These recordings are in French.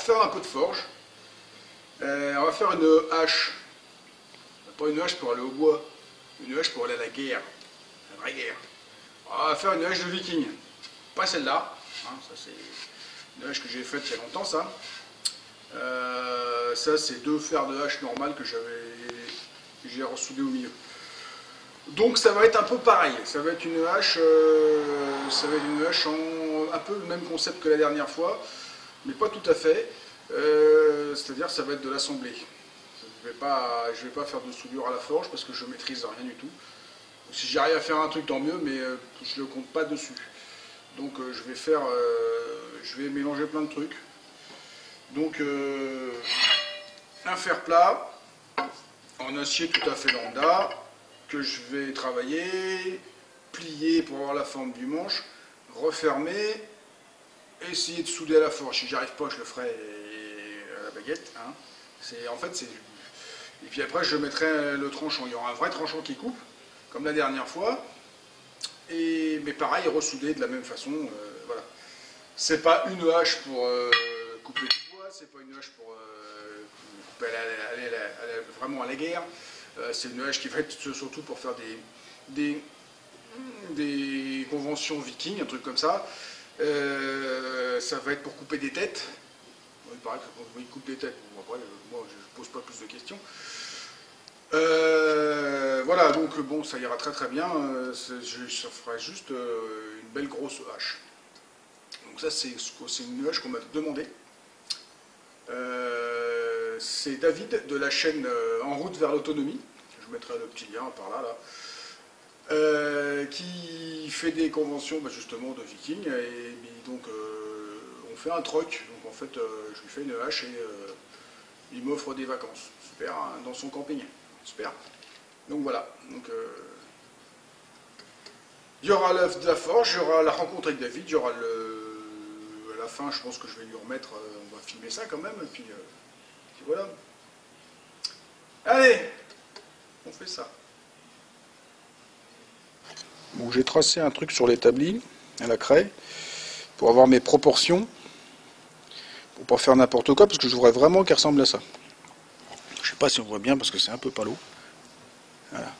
faire un pot de forge. On va faire une hache. Pas une hache pour aller au bois, une hache pour aller à la guerre. La vraie guerre. On va faire une hache de viking. Pas celle-là. Hein, ça c'est une hache que j'ai faite il y a longtemps, ça. Ça c'est deux fers de hache normales que j'ai ressoudé au milieu. Donc ça va être un peu pareil. Ça va être une hache, en un peu le même concept que la dernière fois, mais pas tout à fait. C'est-à-dire ça va être de l'assemblée. Je vais pas faire de soudure à la forge parce que je maîtrise rien du tout. Si j'arrive à faire un truc tant mieux, mais je ne compte pas dessus. Donc je vais mélanger plein de trucs. Donc un fer plat en acier tout à fait lambda que je vais travailler, plier pour avoir la forme du manche, refermer, essayer de souder à la forge. Si j'arrive pas, je le ferai à la baguette. Hein. Et puis après, je mettrai le tranchant. Il y aura un vrai tranchant qui coupe, comme la dernière fois. Mais pareil, ressoudé de la même façon. Voilà. C'est pas une hache pour couper du bois, c'est pas une hache pour couper vraiment à la guerre. C'est une hache qui va être surtout pour faire des conventions vikings, un truc comme ça. Ça va être pour couper des têtes. Il paraît qu'il coupe des têtes. Bon, après, moi, je ne pose pas plus de questions. Voilà, donc bon, ça ira très très bien. Ça fera juste une belle grosse hache. Donc ça, c'est une hache qu'on m'a demandé. C'est David de la chaîne En route vers l'autonomie. Je mettrai le petit lien par là. Qui fait des conventions justement de vikings. Et donc, on fait un troc. Donc en fait, je lui fais une hache et il m'offre des vacances. Super, hein, dans son camping. Super. Donc voilà. Donc, il y aura l'œuf de la forge, il y aura la rencontre avec David, il y aura à la fin, je pense que je vais lui remettre, on va filmer ça quand même, et puis voilà. Allez, on fait ça. Bon, j'ai tracé un truc sur l'établi, à la craie, pour avoir mes proportions, pour pas faire n'importe quoi, parce que je voudrais vraiment qu'il ressemble à ça. Je sais pas si on voit bien, parce que c'est un peu palo. Voilà.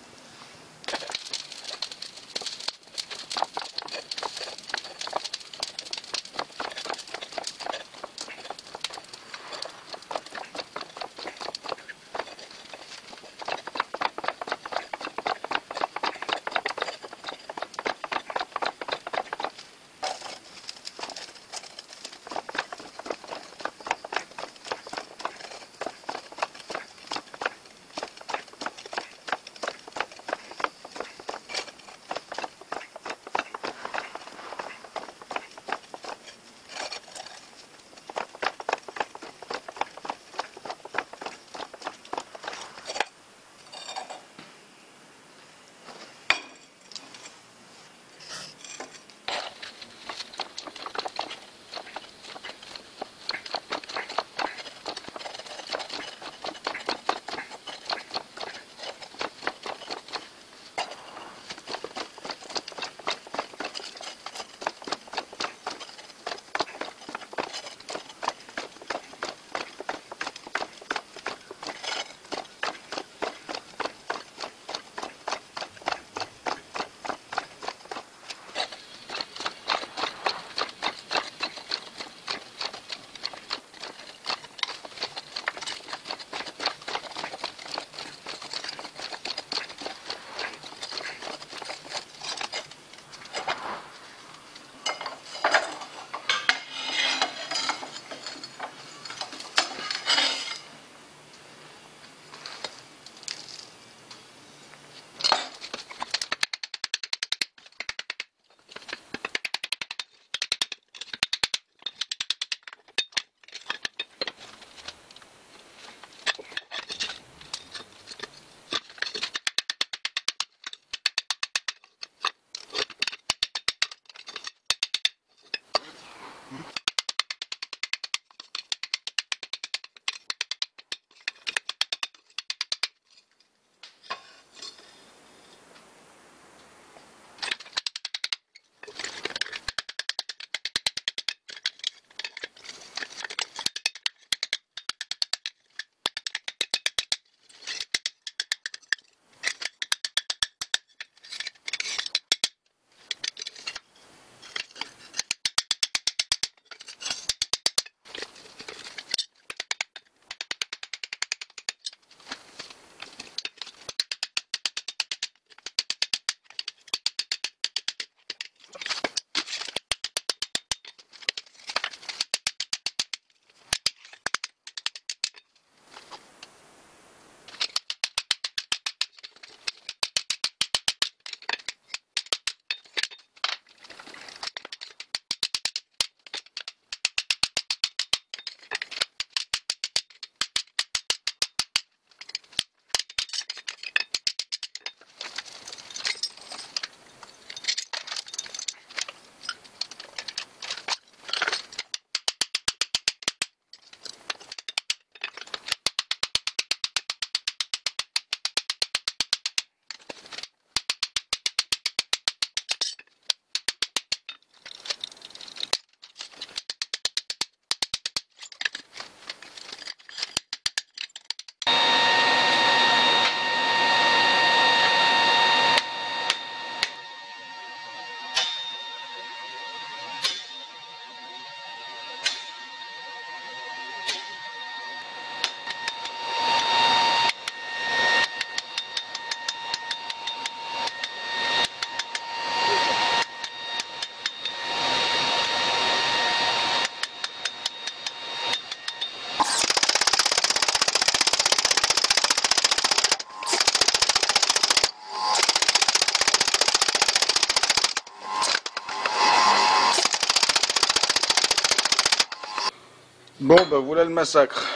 Bon, bah voilà le massacre.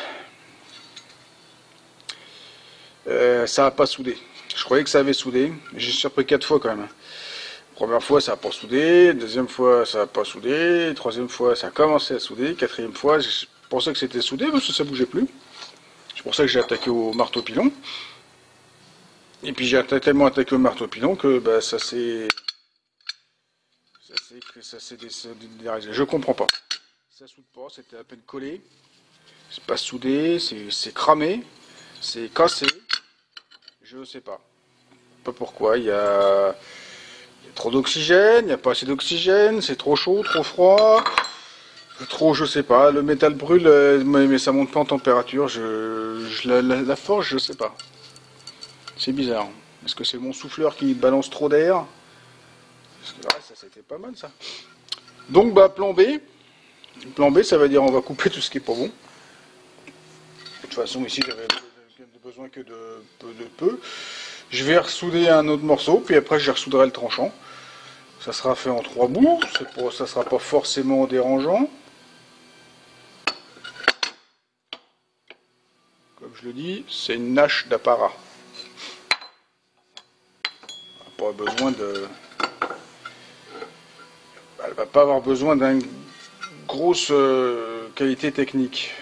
Ça n'a pas soudé. Je croyais que ça avait soudé. J'ai surpris 4 fois quand même. Première fois, ça n'a pas soudé. Deuxième fois, ça n'a pas soudé. Troisième fois, ça a commencé à souder. Quatrième fois, je pensais que c'était soudé parce que ça bougeait plus. C'est pour ça que j'ai attaqué au marteau pilon. Et puis j'ai tellement attaqué au marteau pilon que bah, ça s'est déraillé. Je comprends pas. Ça soude pas, c'était à peine collé. C'est pas soudé, c'est cramé, c'est cassé. Je sais pas. Pas pourquoi. Il y a trop d'oxygène, il n'y a pas assez d'oxygène, c'est trop chaud, trop froid. Trop, je sais pas. Le métal brûle, mais ça monte pas en température. La forge, je sais pas. C'est bizarre. Est-ce que c'est mon souffleur qui balance trop d'air? Parce que ouais, ça c'était pas mal ça. Donc bah plan B. Plan B, ça veut dire on va couper tout ce qui est pas bon. De toute façon ici j'avais besoin que de peu. Je vais ressouder un autre morceau, puis après je ressouderai le tranchant. Ça sera fait en 3 bouts, ça sera pas forcément dérangeant. Comme je le dis, c'est une hache d'apparat. Pas besoin de... Elle va pas avoir besoin d'une grosse qualité technique.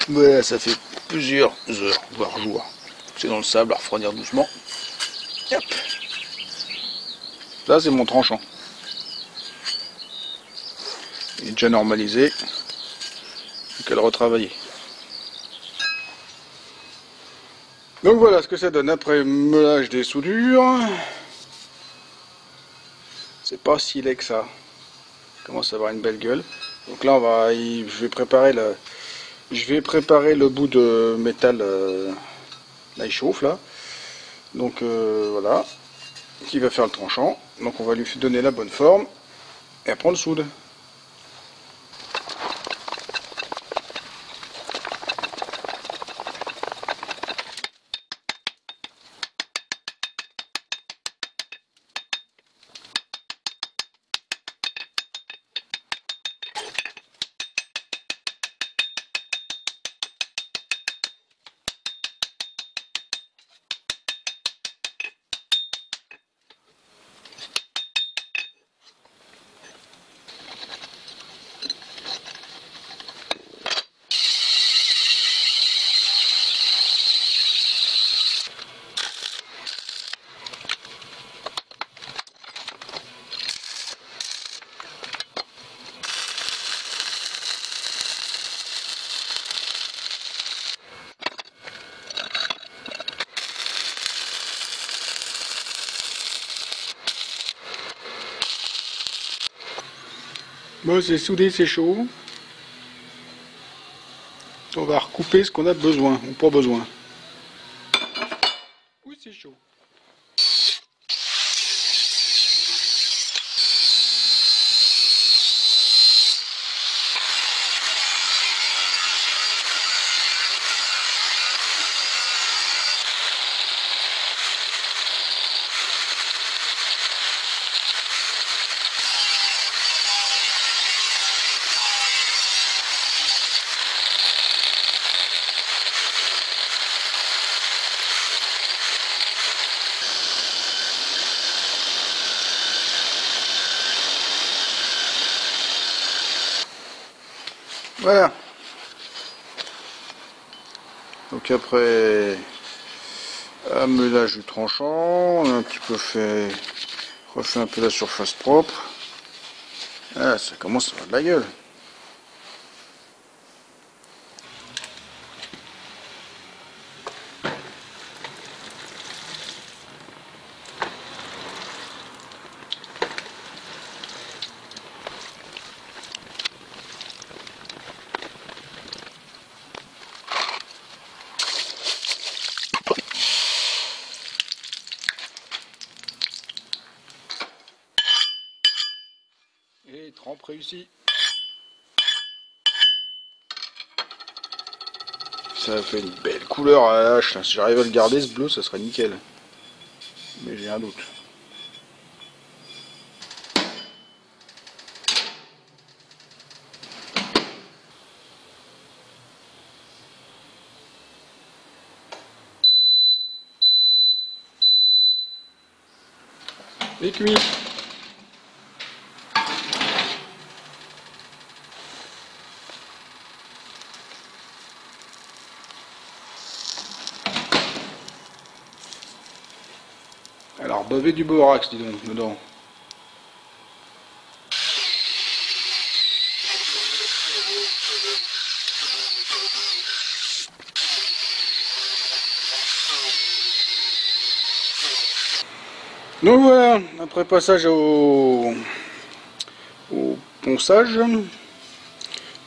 Ouais, ça fait plusieurs heures, voire jours. C'est dans le sable à refroidir doucement. Hop. Là, c'est mon tranchant. Il est déjà normalisé. Plus qu'à le retravailler. Donc voilà ce que ça donne après meulage des soudures. C'est pas si laid que ça. Il commence à avoir une belle gueule. Donc là, je vais préparer le bout de métal. Là, il chauffe là. Donc voilà, qui va faire le tranchant. Donc on va lui donner la bonne forme et après on le soude. Bon, c'est soudé, c'est chaud. On va recouper ce qu'on a besoin ou pas besoin. Oui, c'est chaud. Voilà. Donc après, amelage du tranchant, on a un petit peu fait, refait un peu la surface propre. Ah, ça commence à avoir de la gueule. Et trempe réussi. Ça fait une belle couleur à la hache. Si j'arrive à le garder ce bleu, ça serait nickel. Mais j'ai un doute. Et cuit. Alors, bavez du borax, dis donc, dedans. Donc voilà, après passage au ponçage.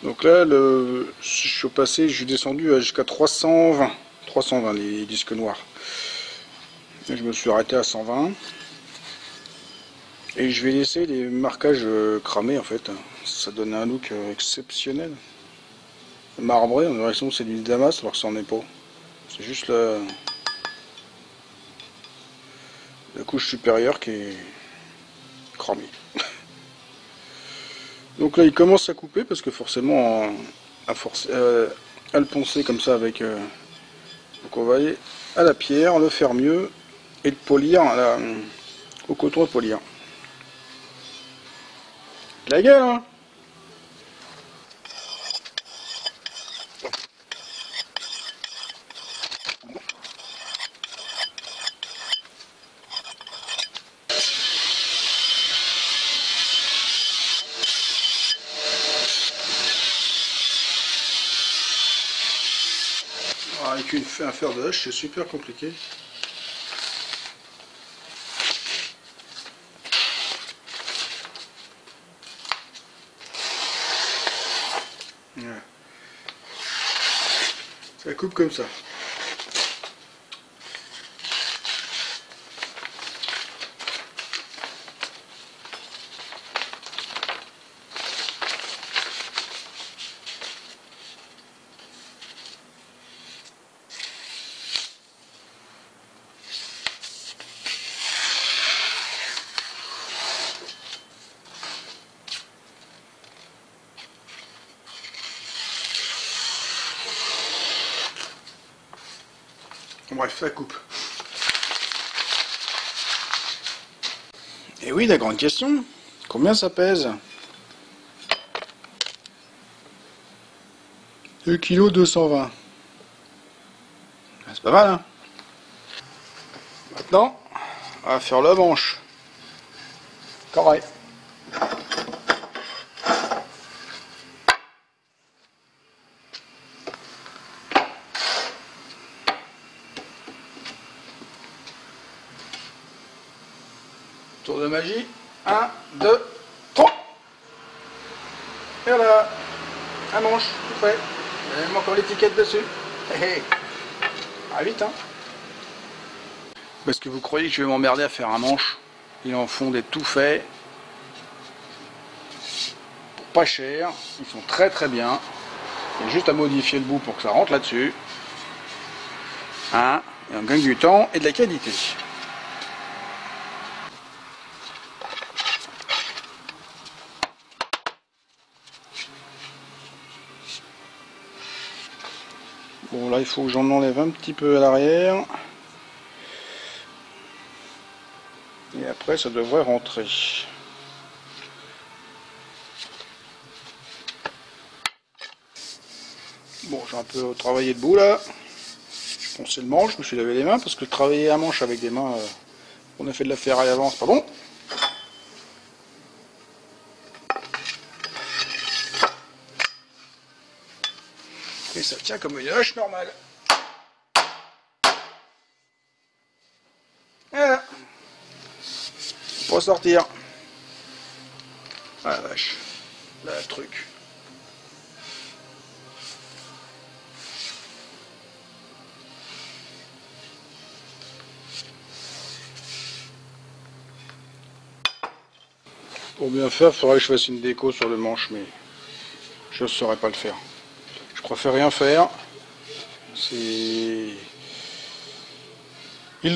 Donc là, je suis passé, je suis descendu jusqu'à 320. 320 les disques noirs. Et je me suis arrêté à 120. Et je vais laisser les marquages cramés en fait. Ça donne un look exceptionnel. Marbré, on a l'impression que c'est du damas alors que ça n'en est pas. C'est juste la couche supérieure qui est cramée. Donc là il commence à couper parce que forcément à le poncer comme ça avec... donc on va aller à la pierre, le faire mieux et le polir au coton à polir. La gueule hein. Alors, avec un fer de hache c'est super compliqué. Voilà. Ça coupe comme ça. Bref, ça coupe. Et oui, la grande question, combien ça pèse? 2 kg 220. C'est pas mal, hein? Maintenant, on va faire la manche. Carré. Tour de magie. 1, 2, 3. Et voilà. Un manche, tout prêt. Il y a même encore l'étiquette dessus. Ah, vite, hein. Parce que vous croyez que je vais m'emmerder à faire un manche? Ils en font des tout faits. Pour pas cher. Ils sont très très bien. Il y a juste à modifier le bout pour que ça rentre là-dessus. Hein, et on gagne du temps et de la qualité. Bon là il faut que j'en enlève un petit peu à l'arrière. Et après ça devrait rentrer. Bon, j'ai un peu travaillé debout là. Je ponçais le manche, je me suis lavé les mains parce que travailler un manche avec des mains, on a fait de la ferraille avant, c'est pas bon. Et ça tient comme une hache normale. Voilà. Pour ressortir. Ah la vache. Là, le truc. Pour bien faire, il faudrait que je fasse une déco sur le manche, mais je ne saurais pas le faire. Je préfère rien faire. Il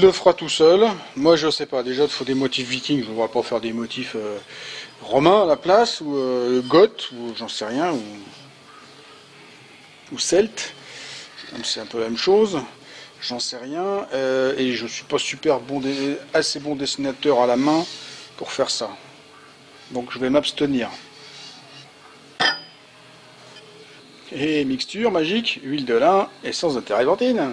le fera tout seul. Moi, je sais pas. Déjà, il faut des motifs vikings. Je ne vais pas faire des motifs romains à la place, ou goths, ou j'en sais rien, ou celtes. C'est un peu la même chose. J'en sais rien. Et je suis pas super bon, assez bon dessinateur à la main pour faire ça. Donc, je vais m'abstenir. Et mixture magique, huile de lin, essence de térébenthine.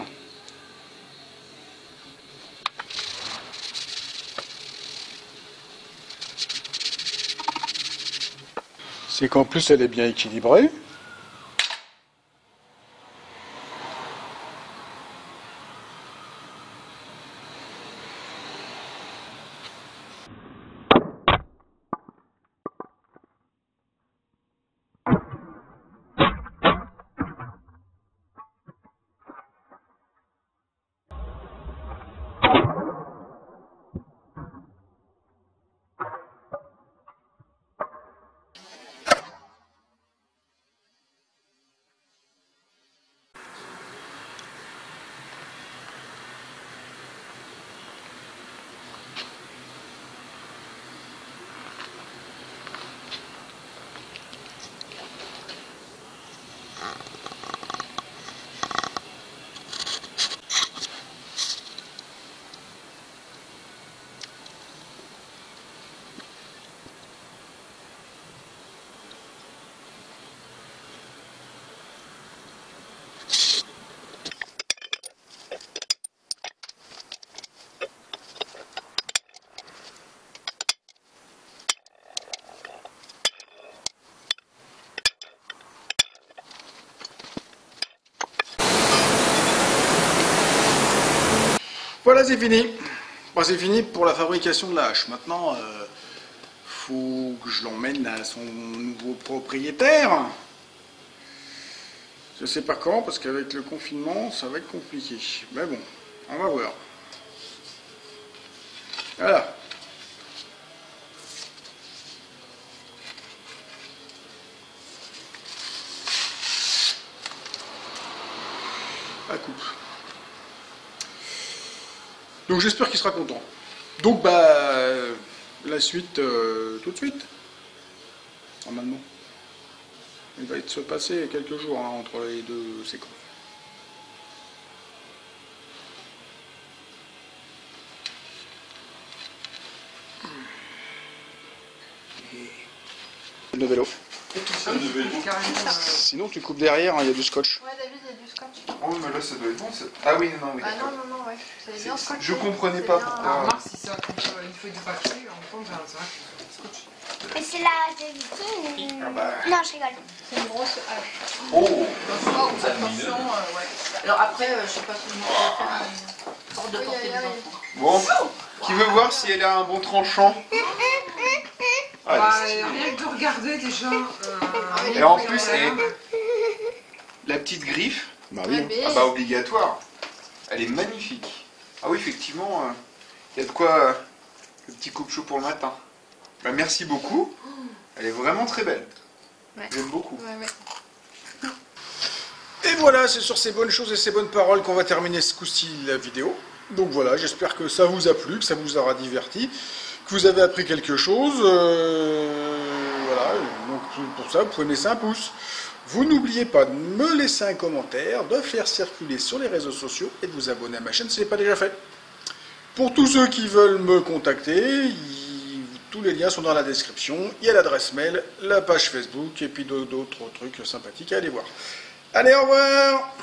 C'est qu'en plus elle est bien équilibrée. Voilà, c'est fini. Bon, c'est fini pour la fabrication de la hache. Maintenant, faut que je l'emmène à son nouveau propriétaire. Je sais pas quand, parce qu'avec le confinement, ça va être compliqué. Mais bon, on va voir. Voilà. La coupe. Donc j'espère qu'il sera content. Donc la suite tout de suite. Normalement. Il va se passer quelques jours entre les deux séquences. Le vélo. Sinon tu coupes derrière, il y a du scotch. Ouais, David, il y a du scotch. Oh, mais là, ça doit être bon. Ah oui, non, oui. Ah non, ouais. C'est bien scotch. Je comprenais pas pourquoi. Remarque, si ça, quand il faut du papier, on tombe vers le scotch. Mais c'est la de Viking. Ah bah. Non, je rigole. C'est une grosse hache. Oh Attention, ouais. Alors après, je sais pas comment on va faire, mais hors de portée des enfants. Bon, qui veut voir si elle a un bon tranchant? Bah, rien que de regarder déjà. Et en plus, la petite griffe, Bah oui. ah bah obligatoire. Elle est magnifique. Ah oui, effectivement, il y a de quoi le petit coupe-chou pour le matin. Bah merci beaucoup. Elle est vraiment très belle. Ouais. J'aime beaucoup. Ouais. Et voilà, c'est sur ces bonnes choses et ces bonnes paroles qu'on va terminer ce coup-ci la vidéo. Donc voilà, j'espère que ça vous a plu, que ça vous aura diverti, que vous avez appris quelque chose. Voilà, donc pour ça, vous pouvez me laisser un pouce. Vous n'oubliez pas de me laisser un commentaire, de faire circuler sur les réseaux sociaux et de vous abonner à ma chaîne si ce n'est pas déjà fait. Pour tous ceux qui veulent me contacter, tous les liens sont dans la description. Il y a l'adresse mail, la page Facebook et puis d'autres trucs sympathiques à aller voir. Allez, au revoir.